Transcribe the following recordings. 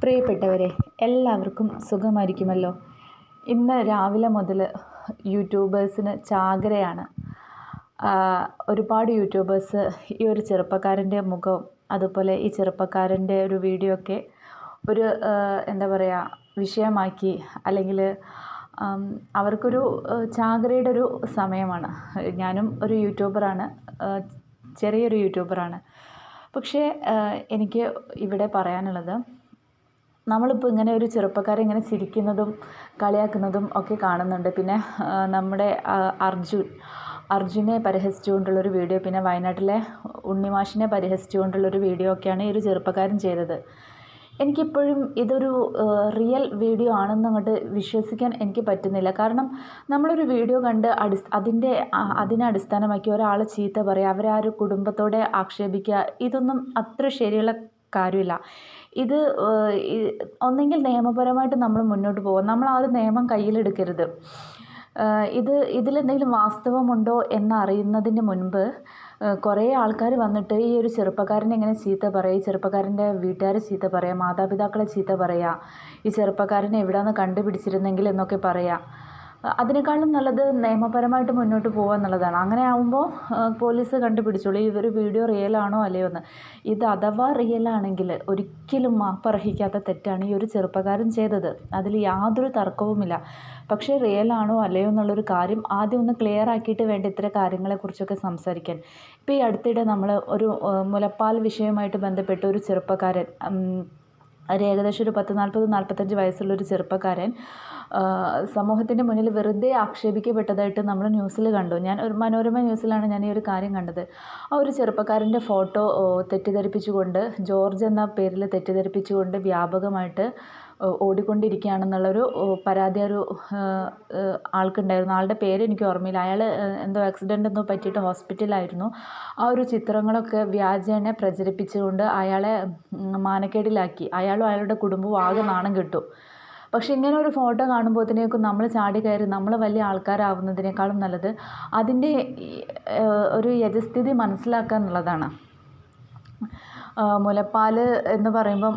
പ്രിയപ്പെട്ടവരെ, എല്ലാവർക്കും സുഖമായിരിക്കുമല്ലോ. ഇന്ന് രാവിലെ മുതൽ യൂട്യൂബേഴ്സിന് ചാകരയാണ്. ഒരുപാട് യൂട്യൂബേഴ്സ് ഈ ഒരു ചെറുപ്പക്കാരൻ്റെ മുഖവും അതുപോലെ ഈ ചെറുപ്പക്കാരൻ്റെ ഒരു വീഡിയോ ഒക്കെ ഒരു എന്താ പറയുക വിഷയമാക്കി, അല്ലെങ്കിൽ അവർക്കൊരു ചാകരയുടെ ഒരു സമയമാണ്. ഞാനും ഒരു യൂട്യൂബറാണ്, ചെറിയൊരു യൂട്യൂബറാണ്. പക്ഷേ എനിക്ക് ഇവിടെ പറയാനുള്ളത്, നമ്മളിപ്പോൾ ഇങ്ങനെ ഒരു ചെറുപ്പക്കാരെ ഇങ്ങനെ ചിരിക്കുന്നതും കളിയാക്കുന്നതും ഒക്കെ കാണുന്നുണ്ട്. പിന്നെ നമ്മുടെ അർജുനെ പരിഹസിച്ചുകൊണ്ടുള്ളൊരു വീഡിയോ, പിന്നെ വയനാട്ടിലെ ഉണ്ണിമാഷിനെ പരിഹസിച്ചുകൊണ്ടുള്ളൊരു വീഡിയോ ഒക്കെയാണ് ഈ ഒരു ചെറുപ്പക്കാരൻ ചെയ്തത്. എനിക്കിപ്പോഴും ഇതൊരു റിയൽ വീഡിയോ ആണെന്ന് അങ്ങോട്ട് വിശ്വസിക്കാൻ എനിക്ക് പറ്റുന്നില്ല. കാരണം നമ്മളൊരു വീഡിയോ കണ്ട് അതിനെ അടിസ്ഥാനമാക്കി ഒരാളെ ചീത്ത പറയുക, അവരെ ആ ഒരു കുടുംബത്തോടെ ആക്ഷേപിക്കുക, ഇതൊന്നും അത്ര ശരിയുള്ള കാര്യമില്ല. ഇത് ഒന്നെങ്കിൽ നിയമപരമായിട്ട് നമ്മൾ മുന്നോട്ട് പോകുക, നമ്മൾ ആ ഒരു നിയമം കയ്യിലെടുക്കരുത്. ഇതിലെന്തെങ്കിലും വാസ്തവമുണ്ടോ എന്നറിയുന്നതിന് മുൻപ് കുറേ ആൾക്കാർ വന്നിട്ട് ഈ ഒരു ചെറുപ്പക്കാരനെ ഇങ്ങനെ ചീത്ത പറയുക, ഈ ചെറുപ്പക്കാരൻ്റെ വീട്ടുകാരെ ചീത്ത പറയുക, മാതാപിതാക്കളെ ചീത്ത പറയുക, ഈ ചെറുപ്പക്കാരനെ എവിടെയാണ് കണ്ടുപിടിച്ചിരുന്നെങ്കിൽ എന്നൊക്കെ പറയുക. അതിനേക്കാളും നല്ലത് നിയമപരമായിട്ട് മുന്നോട്ട് പോകുക എന്നുള്ളതാണ്. അങ്ങനെ ആകുമ്പോൾ പോലീസ് കണ്ടുപിടിച്ചോളൂ ഈ ഒരു വീഡിയോ റിയലാണോ അല്ലയോ എന്ന്. ഇത് അഥവാ റിയലാണെങ്കിൽ ഒരിക്കലും മാപ്പർഹിക്കാത്ത തെറ്റാണ് ഈ ഒരു ചെറുപ്പക്കാരൻ ചെയ്തത്. അതിൽ യാതൊരു തർക്കവുമില്ല. പക്ഷേ റിയലാണോ അല്ലയോ എന്നുള്ളൊരു കാര്യം ആദ്യം ഒന്ന് ക്ലിയർ ആക്കിയിട്ട് വേണ്ട ഇത്തരം കാര്യങ്ങളെക്കുറിച്ചൊക്കെ സംസാരിക്കാൻ. ഇപ്പോൾ ഈ അടുത്തിടെ നമ്മൾ ഒരു മുലപ്പാൽ വിഷയവുമായിട്ട് ബന്ധപ്പെട്ട ഒരു ചെറുപ്പക്കാരൻ, ഏകദേശം ഒരു 40-45 വയസ്സുള്ളൊരു ചെറുപ്പക്കാരൻ സമൂഹത്തിൻ്റെ മുന്നിൽ വെറുതെ ആക്ഷേപിക്കപ്പെട്ടതായിട്ട് നമ്മൾ ന്യൂസിൽ കണ്ടു. ഞാൻ ഒരു മനോരമ ന്യൂസിലാണ് ഞാൻ ഈ ഒരു കാര്യം കണ്ടത്. ആ ഒരു ചെറുപ്പക്കാരൻ്റെ ഫോട്ടോ തെറ്റിദ്ധരിപ്പിച്ചുകൊണ്ട്, ജോർജ് എന്ന പേരിൽ തെറ്റിദ്ധരിപ്പിച്ചുകൊണ്ട് വ്യാപകമായിട്ട് ഓടിക്കൊണ്ടിരിക്കുകയാണെന്നുള്ളൊരു പരാതി ഒരു ആൾക്കുണ്ടായിരുന്നു. ആളുടെ പേര് എനിക്ക് ഓർമ്മയില്ല. അയാൾ എന്തോ ആക്സിഡൻ്റ് എന്തോ പറ്റിയിട്ട് ഹോസ്പിറ്റലായിരുന്നു. ആ ഒരു ചിത്രങ്ങളൊക്കെ വ്യാജേന പ്രചരിപ്പിച്ചുകൊണ്ട് അയാളെ മാനക്കേടിലാക്കി. അയാളും അയാളുടെ കുടുംബവും ആകെ നാണം കെട്ടു. പക്ഷെ ഇങ്ങനെ ഒരു ഫോട്ടോ കാണുമ്പോഴത്തേക്കും നമ്മൾ ചാടി കയറി നമ്മൾ വലിയ ആൾക്കാരാവുന്നതിനേക്കാളും നല്ലത് അതിൻ്റെ ഒരു യജസ്ഥിതി മനസ്സിലാക്കുക എന്നുള്ളതാണ്. മുലപ്പാൽ എന്ന് പറയുമ്പം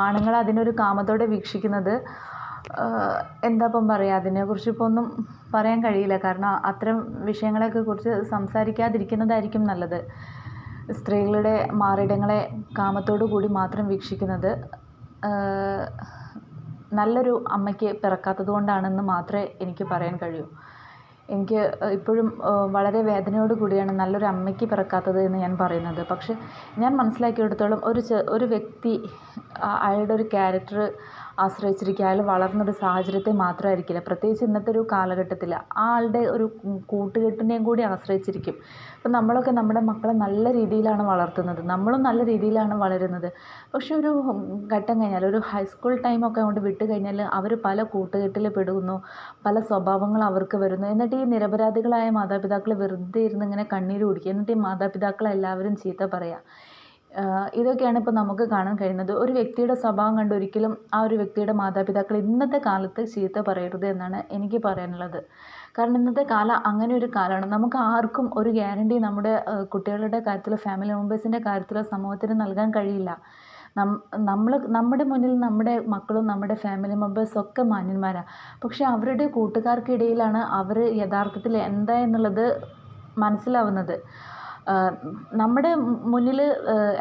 ആണുങ്ങൾ അതിനൊരു കാമത്തോടെ വീക്ഷിക്കുന്നത്, എന്താ ഇപ്പം പറയുക, അതിനെക്കുറിച്ച് ഇപ്പോൾ ഒന്നും പറയാൻ കഴിയില്ല. കാരണം അത്തരം വിഷയങ്ങളെയൊക്കെ കുറിച്ച് സംസാരിക്കാതിരിക്കുന്നതായിരിക്കും നല്ലത്. സ്ത്രീകളുടെ മാറിടങ്ങളെ കാമത്തോടു കൂടി മാത്രം വീക്ഷിക്കുന്നത് നല്ലൊരു അമ്മയ്ക്ക് പിറക്കാത്തത് കൊണ്ടാണെന്ന് മാത്രമേ എനിക്ക് പറയാൻ കഴിയൂ. എനിക്ക് ഇപ്പോഴും വളരെ വേദനയോട് കൂടിയാണ് നല്ലൊരു അമ്മയ്ക്ക് പിറക്കാത്തത് എന്ന് ഞാൻ പറയുന്നത്. പക്ഷെ ഞാൻ മനസ്സിലാക്കിയെടുത്തോളം ഒരു വ്യക്തി അയാളുടെ ഒരു ക്യാരക്ടർ ആശ്രയിച്ചിരിക്കുക, അയാൾ വളർന്നൊരു സാഹചര്യത്തെ മാത്രമായിരിക്കില്ല, പ്രത്യേകിച്ച് ഇന്നത്തെ ഒരു കാലഘട്ടത്തിൽ ആ ആളുടെ ഒരു കൂട്ടുകെട്ടിനെയും കൂടി ആശ്രയിച്ചിരിക്കും. ഇപ്പം നമ്മളൊക്കെ നമ്മുടെ മക്കളെ നല്ല രീതിയിലാണ് വളർത്തുന്നത്, നമ്മളും നല്ല രീതിയിലാണ് വളരുന്നത്. പക്ഷെ ഒരു ഘട്ടം കഴിഞ്ഞാൽ, ഒരു ഹൈസ്കൂൾ ടൈമൊക്കെ കൊണ്ട് വിട്ട് കഴിഞ്ഞാൽ അവർ പല കൂട്ടുകെട്ടിൽ പെടുന്നു, പല സ്വഭാവങ്ങൾ അവർക്ക് വരുന്നു. എന്നിട്ട് ഈ നിരപരാധികളായ മാതാപിതാക്കൾ വെറുതെ ഇരുന്ന് ഇങ്ങനെ കണ്ണീര് കുടിക്കുക, എന്നിട്ട് ഈ മാതാപിതാക്കളെല്ലാവരും ചീത്ത പറയുക. ഇതൊക്കെയാണ് ഇപ്പോൾ നമുക്ക് കാണാൻ കഴിയുന്നത്. ഒരു വ്യക്തിയുടെ സ്വഭാവം കണ്ട് ഒരിക്കലും ആ ഒരു വ്യക്തിയുടെ മാതാപിതാക്കൾ ഇന്നത്തെ കാലത്ത് ചീത്ത പറയരുത് എന്നാണ് എനിക്ക് പറയാനുള്ളത്. കാരണം ഇന്നത്തെ കാലം അങ്ങനെ ഒരു കാലമാണ്. നമുക്ക് ആർക്കും ഒരു ഗ്യാരണ്ടി നമ്മുടെ കുട്ടികളുടെ കാര്യത്തിലോ ഫാമിലി മെമ്പേഴ്സിൻ്റെ കാര്യത്തിലോ സമൂഹത്തിന് നൽകാൻ കഴിയില്ല. നമ്മുടെ മുന്നിൽ നമ്മുടെ മക്കളും നമ്മുടെ ഫാമിലി മെമ്പേഴ്സൊക്കെ മാന്യന്മാരാണ്. പക്ഷെ അവരുടെ കൂട്ടുകാർക്കിടയിലാണ് അവർ യഥാർത്ഥത്തിൽ എന്താ എന്നുള്ളത് മനസ്സിലാവുന്നത്. നമ്മുടെ മുന്നിൽ,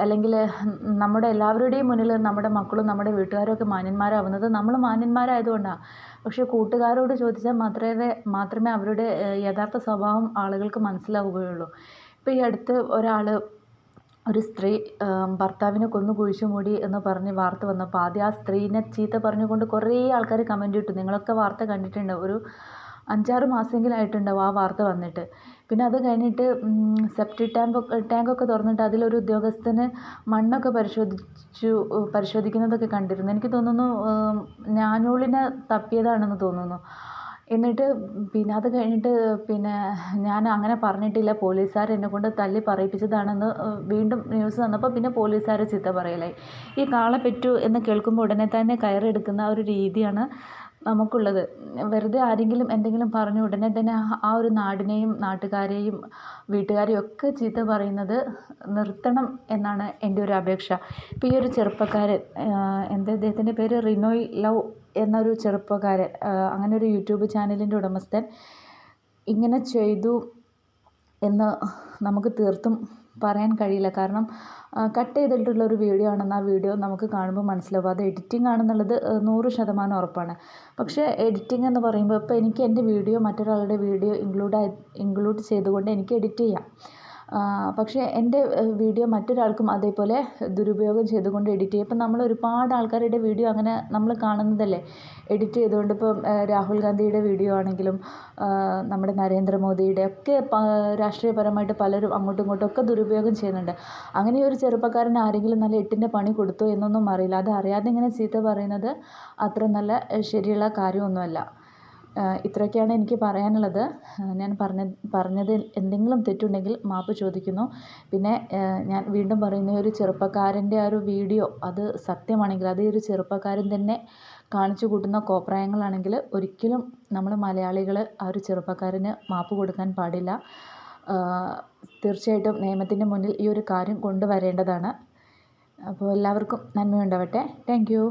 അല്ലെങ്കിൽ നമ്മുടെ എല്ലാവരുടെയും മുന്നിൽ നമ്മുടെ മക്കളും നമ്മുടെ വീട്ടുകാരും ഒക്കെ മാന്യന്മാരാവുന്നത് നമ്മൾ മാന്യന്മാരായതുകൊണ്ടാണ്. പക്ഷേ കൂട്ടുകാരോട് ചോദിച്ചാൽ മാത്രമേ അവരുടെ യഥാർത്ഥ സ്വഭാവം ആളുകൾക്ക് മനസ്സിലാവുകയുള്ളൂ. ഇപ്പോൾ ഈ അടുത്ത് ഒരു സ്ത്രീ ഭർത്താവിനെ കൊന്നു കുഴിച്ചു മൂടി എന്ന് പറഞ്ഞ് വാർത്ത വന്നപ്പോൾ ആദ്യം ആ സ്ത്രീനെ ചീത്ത പറഞ്ഞുകൊണ്ട് കുറേ ആൾക്കാർ കമൻ്റ് ഇട്ടു. നിങ്ങളൊക്കെ വാർത്ത കണ്ടിട്ടുണ്ടാവും. ഒരു 5-6 മാസമെങ്കിലായിട്ടുണ്ടാവും ആ വാർത്ത വന്നിട്ട്. പിന്നെ അത് കഴിഞ്ഞിട്ട് സെപ്റ്റിക് ടാങ്കൊക്കെ തുറന്നിട്ട് അതിലൊരു ഉദ്യോഗസ്ഥന് മണ്ണൊക്കെ പരിശോധിക്കുന്നതൊക്കെ കണ്ടിരുന്നു. എനിക്ക് തോന്നുന്നു ഞാനൂളിനെ തപ്പിയതാണെന്ന് തോന്നുന്നു. എന്നിട്ട് പിന്നെ അത് കഴിഞ്ഞിട്ട് പിന്നെ ഞാൻ അങ്ങനെ പറഞ്ഞിട്ടില്ല, പോലീസുകാർ എന്നെക്കൊണ്ട് തല്ലി പറയിപ്പിച്ചതാണെന്ന് വീണ്ടും ന്യൂസ് വന്നപ്പോൾ പിന്നെ പോലീസുകാരെ ചീത്ത പറയലായി. ഈ കാള പെറ്റു എന്ന് കേൾക്കുമ്പോൾ ഉടനെ തന്നെ കയറെടുക്കുന്ന ഒരു രീതിയാണ് നമുക്കുള്ളത്. വെറുതെ ആരെങ്കിലും എന്തെങ്കിലും പറഞ്ഞ ഉടനെ തന്നെ ആ ഒരു നാടിനെയും നാട്ടുകാരെയും വീട്ടുകാരെയും ഒക്കെ ചീത്ത പറയുന്നത് നിർത്തണം എന്നാണ് എൻ്റെ ഒരു അപേക്ഷ. ഇപ്പോൾ ഈ ഒരു ചെറുപ്പക്കാരൻ, എന്താ ഇദ്ദേഹത്തിൻ്റെ പേര്, റിനോയ് ലവ് എന്നൊരു ചെറുപ്പക്കാരൻ, അങ്ങനെ ഒരു യൂട്യൂബ് ചാനലിൻ്റെ ഉടമസ്ഥൻ ഇങ്ങനെ ചെയ്തു എന്ന് നമുക്ക് തീർത്തും പറയാൻ കഴിയില്ല. കാരണം കട്ട് ചെയ്തിട്ടുള്ളൊരു വീഡിയോ ആണെന്ന് ആ വീഡിയോ നമുക്ക് കാണുമ്പോൾ മനസ്സിലാവും. അത് എഡിറ്റിംഗ് ആണെന്നുള്ളത് 100% ഉറപ്പാണ്. പക്ഷേ എഡിറ്റിംഗ് എന്ന് പറയുമ്പോൾ ഇപ്പോൾ എനിക്ക് എൻ്റെ വീഡിയോ മറ്റൊരാളുടെ വീഡിയോ ഇൻക്ലൂഡ് ചെയ്തുകൊണ്ട് എനിക്ക് എഡിറ്റ് ചെയ്യാം. പക്ഷേ എൻ്റെ വീഡിയോ മറ്റൊരാൾക്കും അതേപോലെ ദുരുപയോഗം ചെയ്തുകൊണ്ട് എഡിറ്റ് ചെയ്യും. ഇപ്പം നമ്മൾ ഒരുപാട് ആൾക്കാരുടെ വീഡിയോ അങ്ങനെ നമ്മൾ കാണുന്നതല്ലേ, എഡിറ്റ് ചെയ്തുകൊണ്ട്. ഇപ്പം രാഹുൽ ഗാന്ധിയുടെ വീഡിയോ ആണെങ്കിലും നമ്മുടെ നരേന്ദ്രമോദിയുടെ ഒക്കെ രാഷ്ട്രീയപരമായിട്ട് പലരും അങ്ങോട്ടും ഇങ്ങോട്ടും ഒക്കെ ദുരുപയോഗം ചെയ്യുന്നുണ്ട്. അങ്ങനെ ഒരു ചെറുപ്പക്കാരന് ആരെങ്കിലും നല്ല എട്ടിൻ്റെ പണി കൊടുത്തോ എന്നൊന്നും അറിയില്ല. അത് അറിയാതെ ഇങ്ങനെ ചീത്ത പറയുന്നത് അത്ര നല്ല ശരിയുള്ള കാര്യമൊന്നുമല്ല. ഇത്രയൊക്കെയാണ് എനിക്ക് പറയാനുള്ളത്. ഞാൻ പറഞ്ഞതിൽ എന്തെങ്കിലും തെറ്റുണ്ടെങ്കിൽ മാപ്പ് ചോദിക്കുന്നു. പിന്നെ ഞാൻ വീണ്ടും പറയുന്നു, ഒരു ചെറുപ്പക്കാരൻ്റെ ആ ഒരു വീഡിയോ അത് സത്യമാണെങ്കിൽ, അത് ഒരു ചെറുപ്പക്കാരൻ തന്നെ കാണിച്ചു കൂട്ടുന്ന കോപ്രായങ്ങളാണെങ്കിൽ ഒരിക്കലും നമ്മൾ മലയാളികൾ ആ ഒരു ചെറുപ്പക്കാരന് മാപ്പ് കൊടുക്കാൻ പാടില്ല. തീർച്ചയായിട്ടും നിയമത്തിൻ്റെ മുന്നിൽ ഈ ഒരു കാര്യം കൊണ്ടുവരേണ്ടതാണ്. അപ്പോൾ എല്ലാവർക്കും നന്മയുണ്ടാവട്ടെ. Thank you.